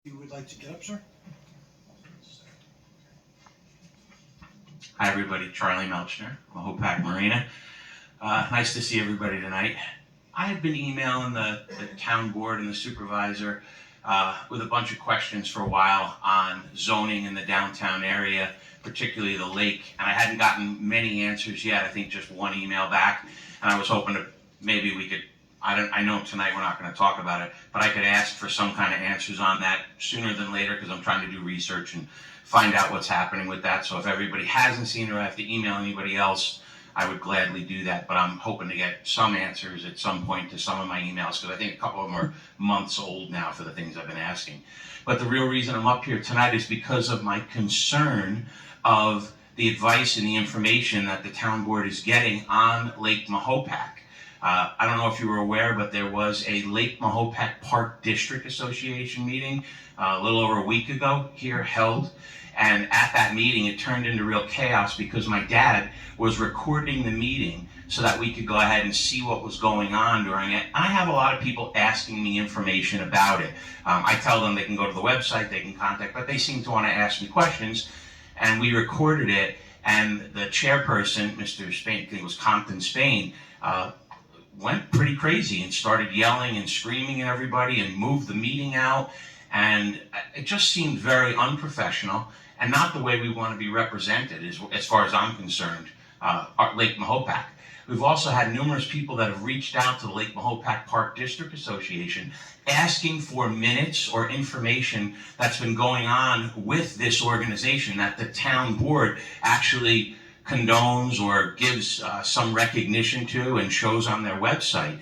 You would like to get up, sir? Hi everybody, Charlie Melchner, Mahopac Marina. Nice to see everybody tonight. I have been emailing the town board and the supervisor with a bunch of questions for a while on zoning in the downtown area, particularly the lake, and I hadn't gotten many answers yet. I think just one email back, and I was hoping to maybe we could, I know tonight we're not going to talk about it, but I could ask for some kind of answers on that sooner than later because I'm trying to do research and find out what's happening with that. So if everybody hasn't seen it or I have to email anybody else, I would gladly do that. But I'm hoping to get some answers at some point to some of my emails because I think a couple of them are months old now for the things I've been asking. But the real reason I'm up here tonight is because of my concern of the advice and the information that the town board is getting on Lake Mahopac. I don't know if you were aware, but there was a Lake Mahopac Park District Association meeting a little over a week ago here held. And at that meeting, it turned into real chaos because my dad was recording the meeting so that we could go ahead and see what was going on during it. I have a lot of people asking me information about it. I tell them they can go to the website, they can contact, but they seem to want to ask me questions. And we recorded it, and the chairperson, Mr. Spain, I think it was Compton Spain, went pretty crazy and started yelling and screaming at everybody and moved the meeting out. And it just seemed very unprofessional and not the way we want to be represented as far as I'm concerned, Lake Mahopac. We've also had numerous people that have reached out to the Lake Mahopac Park District Association asking for minutes or information that's been going on with this organization that the town board actually condones or gives some recognition to and shows on their website.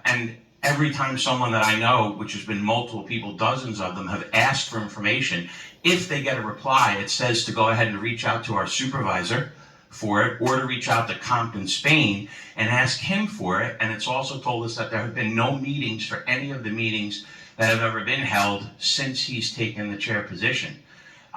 And every time someone that I know, which has been multiple people, dozens of them, have asked for information, if they get a reply, it says to go ahead and reach out to our supervisor for it or to reach out to Compton Spain and ask him for it. And it's also told us that there have been no meetings for any of the meetings that have ever been held since he's taken the chair position.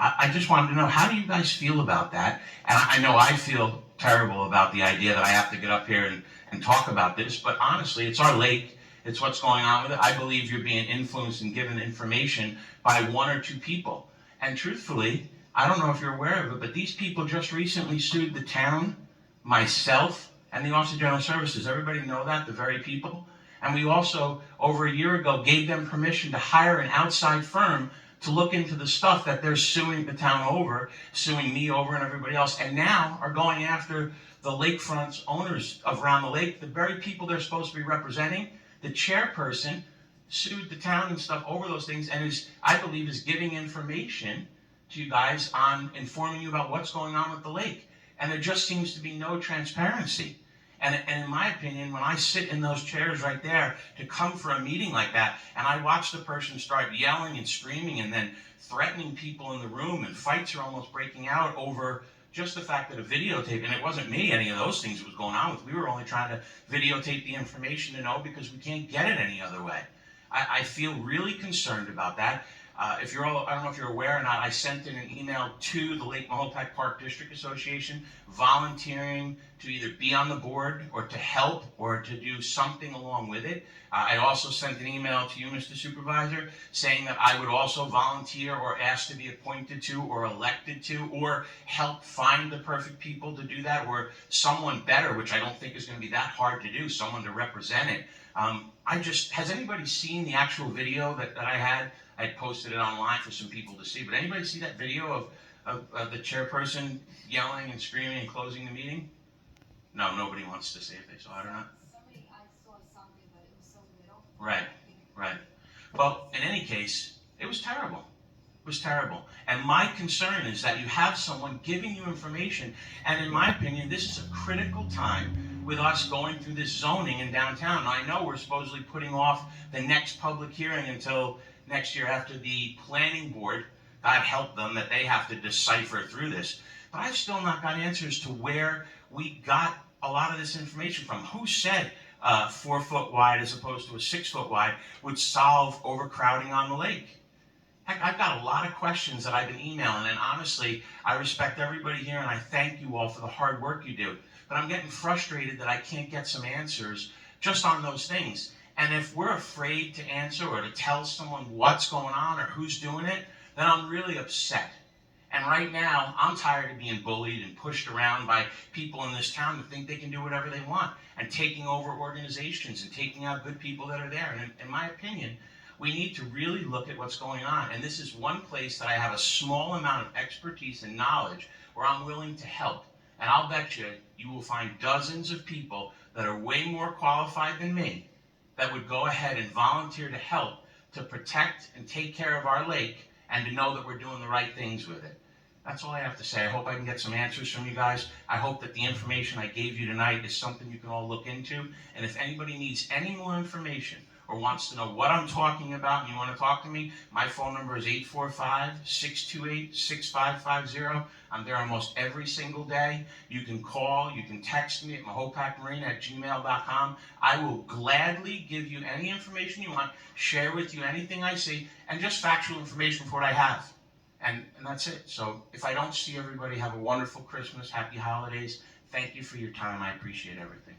I just wanted to know, how do you guys feel about that? And I know I feel terrible about the idea that I have to get up here and talk about this, but honestly, it's our lake. It's what's going on with it. I believe you're being influenced and given information by one or two people. And truthfully, I don't know if you're aware of it, but these people just recently sued the town, myself, and the Office of General Services. Everybody know that, the very people? And we also, over a year ago, gave them permission to hire an outside firm to look into the stuff that they're suing the town over, suing me over and everybody else, and now are going after the lakefront owners of around the lake, the very people they're supposed to be representing. The chairperson sued the town and stuff over those things and I believe, is giving information to you guys on informing you about what's going on with the lake. And there just seems to be no transparency. And in my opinion, when I sit in those chairs right there to come for a meeting like that, and I watch the person start yelling and screaming and then threatening people in the room, and fights are almost breaking out over just the fact that a videotape, and it wasn't me, any of those things was going on with. We were only trying to videotape the information to know because we can't get it any other way. I feel really concerned about that. If you're all, I don't know if you're aware or not, I sent in an email to the Lake Mahopac Park District Association volunteering to either be on the board or to help or to do something along with it. I also sent an email to you, Mr. Supervisor, saying that I would also volunteer or ask to be appointed to or elected to or help find the perfect people to do that, or someone better, which I don't think is going to be that hard to do, someone to represent it. Has anybody seen the actual video that I had? I posted it online for some people to see, but anybody see that video of the chairperson yelling and screaming and closing the meeting? No, nobody wants to say if they saw it or not. I saw something, but it was so little. Right, right. Well, in any case, it was terrible. It was terrible. And my concern is that you have someone giving you information, and in my opinion, this is a critical time with us going through this zoning in downtown. Now, I know we're supposedly putting off the next public hearing until next year after the planning board, God help them, that they have to decipher through this. But I've still not got answers to where we got a lot of this information from. Who said 4 foot wide as opposed to a 6 foot wide would solve overcrowding on the lake? Heck, I've got a lot of questions that I've been emailing, and honestly, I respect everybody here and I thank you all for the hard work you do. But I'm getting frustrated that I can't get some answers just on those things. And if we're afraid to answer or to tell someone what's going on or who's doing it, then I'm really upset. And right now, I'm tired of being bullied and pushed around by people in this town that think they can do whatever they want and taking over organizations and taking out good people that are there. And in my opinion, we need to really look at what's going on. And this is one place that I have a small amount of expertise and knowledge where I'm willing to help. And I'll bet you will find dozens of people that are way more qualified than me that would go ahead and volunteer to help to protect and take care of our lake and to know that we're doing the right things with it. That's all I have to say. I hope I can get some answers from you guys. I hope that the information I gave you tonight is something you can all look into. And if anybody needs any more information or wants to know what I'm talking about and you want to talk to me, my phone number is 845-628-6550. I'm there almost every single day. You can call, you can text me at mahopacmarina@gmail.com. I will gladly give you any information you want, share with you anything I see, and just factual information for what I have. And that's it. So if I don't see everybody, have a wonderful Christmas, happy holidays. Thank you for your time. I appreciate everything.